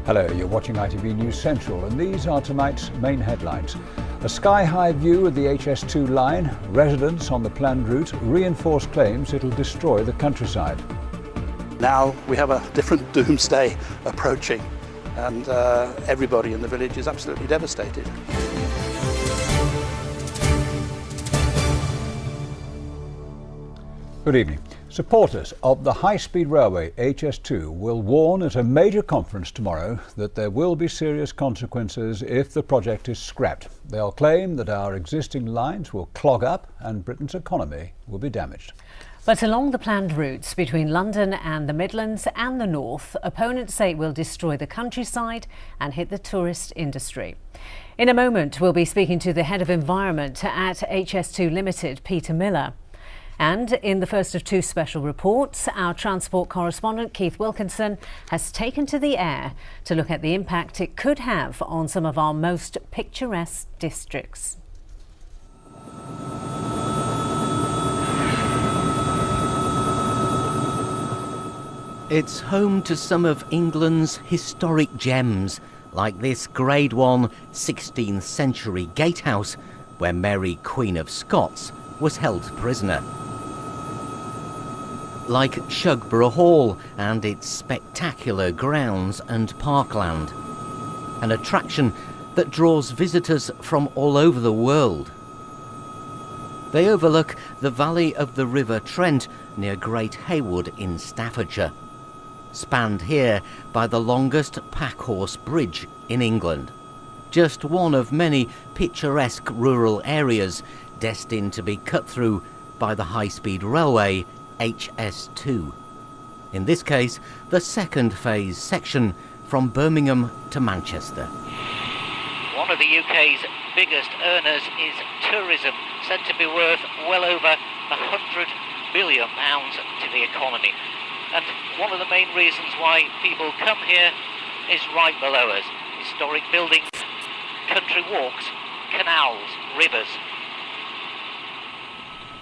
Hello, you're watching ITV News Central, and these are tonight's main headlines. A sky-high view of the HS2 line, residents on the planned route reinforce claims it'll destroy the countryside. Now we have a different doomsday approaching, and everybody in the village is absolutely devastated. Good evening. Supporters of the high-speed railway HS2 will warn at a major conference tomorrow that there will be serious consequences if the project is scrapped. They'll claim that our existing lines will clog up and Britain's economy will be damaged. But along the planned routes between London and the Midlands and the North, opponents say it will destroy the countryside and hit the tourist industry. In a moment, we'll be speaking to the head of environment at HS2 Limited, Peter Miller. And in the first of two special reports, our transport correspondent Keith Wilkinson has taken to the air to look at the impact it could have on some of our most picturesque districts. It's home to some of England's historic gems, like this Grade 1 16th century gatehouse where Mary, Queen of Scots, was held prisoner. Like Shugborough Hall and its spectacular grounds and parkland, an attraction that draws visitors from all over the world. They overlook the valley of the River Trent near Great Haywood in Staffordshire, spanned here by the longest packhorse bridge in England. Just one of many picturesque rural areas destined to be cut through by the high-speed railway HS2. In this case, the second phase section from Birmingham to Manchester. One of the UK's biggest earners is tourism, said to be worth well over £100 billion to the economy. And one of the main reasons why people come here is right below us. Historic buildings, country walks, canals, rivers.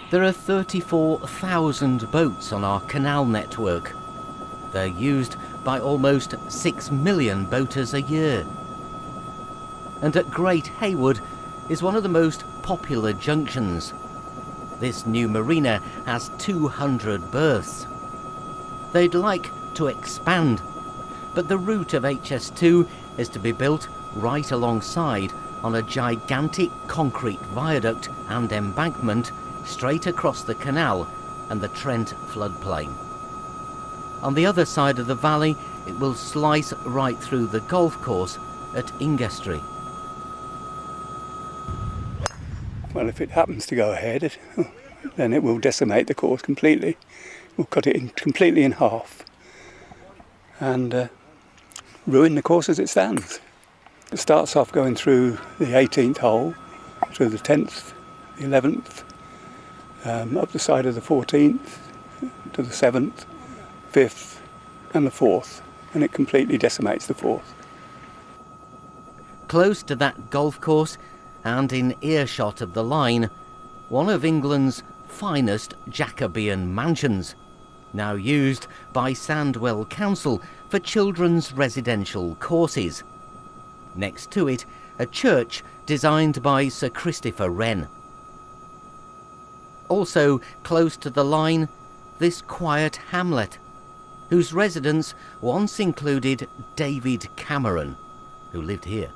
There are 34,000 boats on our canal network. They're used by almost 6 million boaters a year. And at Great Haywood is one of the most popular junctions. This new marina has 200 berths. They'd like to expand, but the route of HS2 is to be built right alongside on a gigantic concrete viaduct and embankment straight across the canal and the Trent floodplain. On the other side of the valley, it will slice right through the golf course at Ingestry. Well, if it happens to go ahead, then it will decimate the course completely. We'll cut it completely in half and ruin the course as it stands. It starts off going through the 18th hole, through the 10th, the 11th, up the side of the 14th, to the 7th, 5th and the 4th, and it completely decimates the 4th. Close to that golf course and in earshot of the line, one of England's finest Jacobean mansions, now used by Sandwell Council for children's residential courses. Next to it, a church designed by Sir Christopher Wren. Also close to the line, this quiet hamlet, whose residents once included David Cameron, who lived here.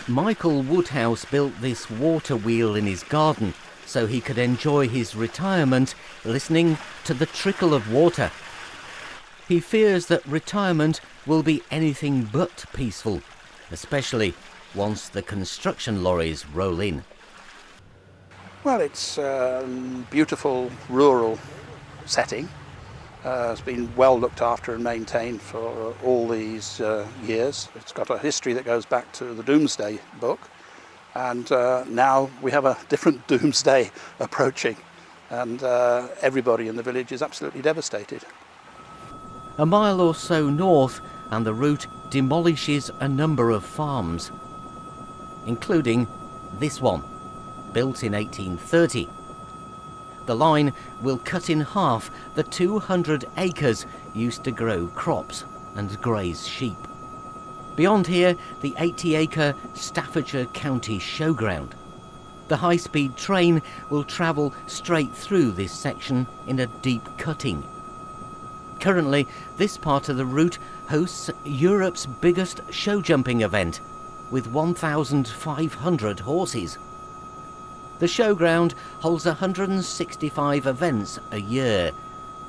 Michael Woodhouse built this water wheel in his garden so he could enjoy his retirement listening to the trickle of water. He fears that retirement will be anything but peaceful, especially once the construction lorries roll in. Well, it's a beautiful rural setting. It's been well looked after and maintained for all these years. It's got a history that goes back to the Doomsday book, and now we have a different doomsday approaching, and everybody in the village is absolutely devastated. A mile or so north, and the route demolishes a number of farms, including this one, built in 1830. The line will cut in half the 200 acres used to grow crops and graze sheep. Beyond here, the 80-acre Staffordshire County Showground. The high-speed train will travel straight through this section in a deep cutting. Currently, this part of the route hosts Europe's biggest show jumping event, with 1,500 horses. The showground holds 165 events a year,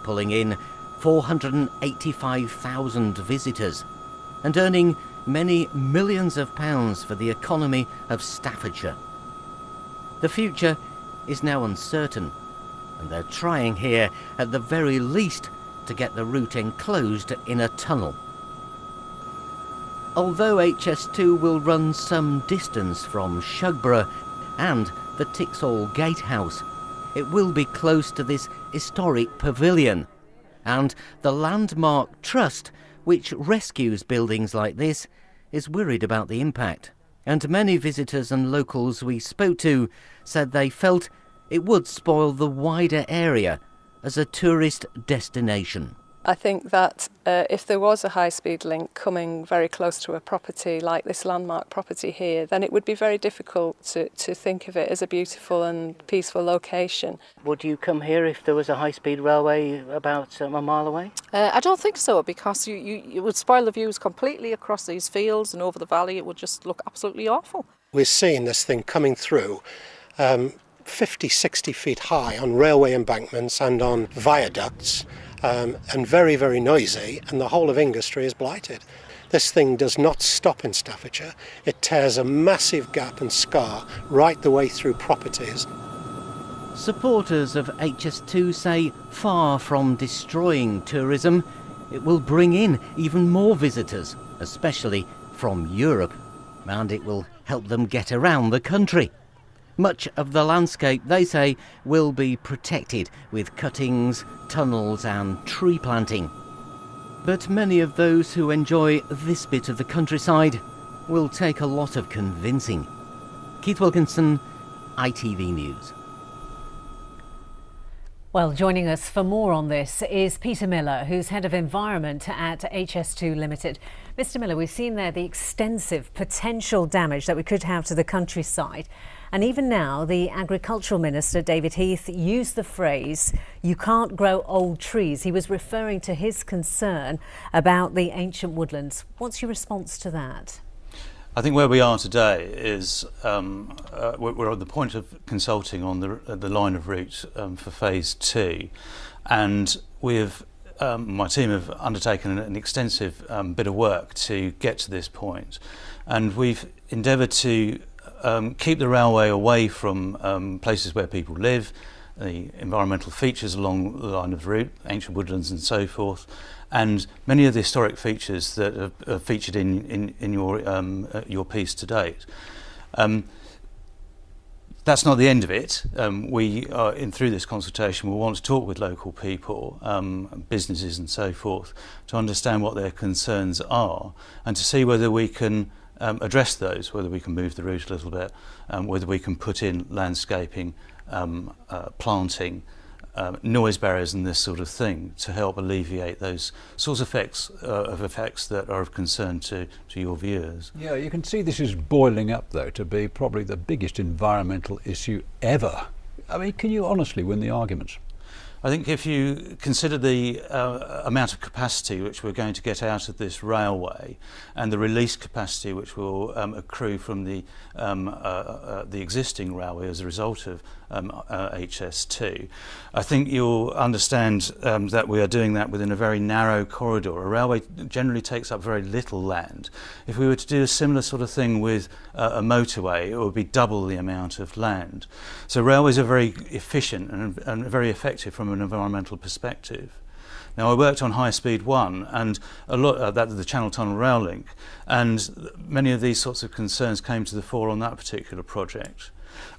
pulling in 485,000 visitors and earning many millions of pounds for the economy of Staffordshire. The future is now uncertain, and they're trying here, at the very least, to get the route enclosed in a tunnel. Although HS2 will run some distance from Shugborough and the Tixall Gatehouse, it will be close to this historic pavilion and the Landmark Trust, which rescues buildings like this, is worried about the impact. And many visitors and locals we spoke to said they felt it would spoil the wider area as a tourist destination. I think that if there was a high-speed link coming very close to a property like this landmark property here, then it would be very difficult to think of it as a beautiful and peaceful location. Would you come here if there was a high-speed railway about a mile away? I don't think so, because it would spoil the views completely across these fields and over the valley. It would just look absolutely awful. We're seeing this thing coming through 50, 60 feet high on railway embankments and on viaducts. And very, very noisy, and the whole of industry is blighted. This thing does not stop in Staffordshire. It tears a massive gap and scar right the way through properties. Supporters of HS2 say far from destroying tourism, it will bring in even more visitors, especially from Europe, and it will help them get around the country. Much of the landscape, they say, will be protected with cuttings, tunnels and tree planting. But many of those who enjoy this bit of the countryside will take a lot of convincing. Keith Wilkinson, ITV News. Well, joining us for more on this is Peter Miller, who's Head of Environment at HS2 Limited. Mr. Miller, we've seen there the extensive potential damage that we could have to the countryside. And even now, the Agricultural Minister, David Heath, used the phrase, "you can't grow old trees." He was referring to his concern about the ancient woodlands. What's your response to that? I think where we are today is we're at the point of consulting on the line of route for phase 2, and my team have undertaken an extensive bit of work to get to this point, and we've endeavoured to keep the railway away from places where people live, the environmental features along the line of route, ancient woodlands and so forth, and many of the historic features that are featured in your piece to date. That's not the end of it. We are through this consultation. We want to talk with local people, businesses and so forth, to understand what their concerns are and to see whether we can address those, whether we can move the route a little bit, whether we can put in landscaping, planting, noise barriers and this sort of thing to help alleviate those sorts of effects that are of concern to your viewers. Yeah, you can see this is boiling up though to be probably the biggest environmental issue ever. I mean, can you honestly win the arguments? I think if you consider the amount of capacity which we're going to get out of this railway and the release capacity which will accrue from the existing railway as a result of HS2, I think you'll understand that we are doing that within a very narrow corridor. A railway generally takes up very little land. If we were to do a similar sort of thing with a motorway, it would be double the amount of land. So railways are very efficient and very effective from an environmental perspective. Now, I worked on High Speed 1 and a lot that the Channel Tunnel Rail Link, and many of these sorts of concerns came to the fore on that particular project.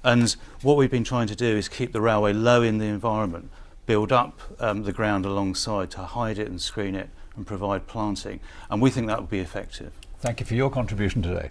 And what we've been trying to do is keep the railway low in the environment, build up the ground alongside to hide it and screen it and provide planting, and we think that will be effective. Thank you for your contribution today.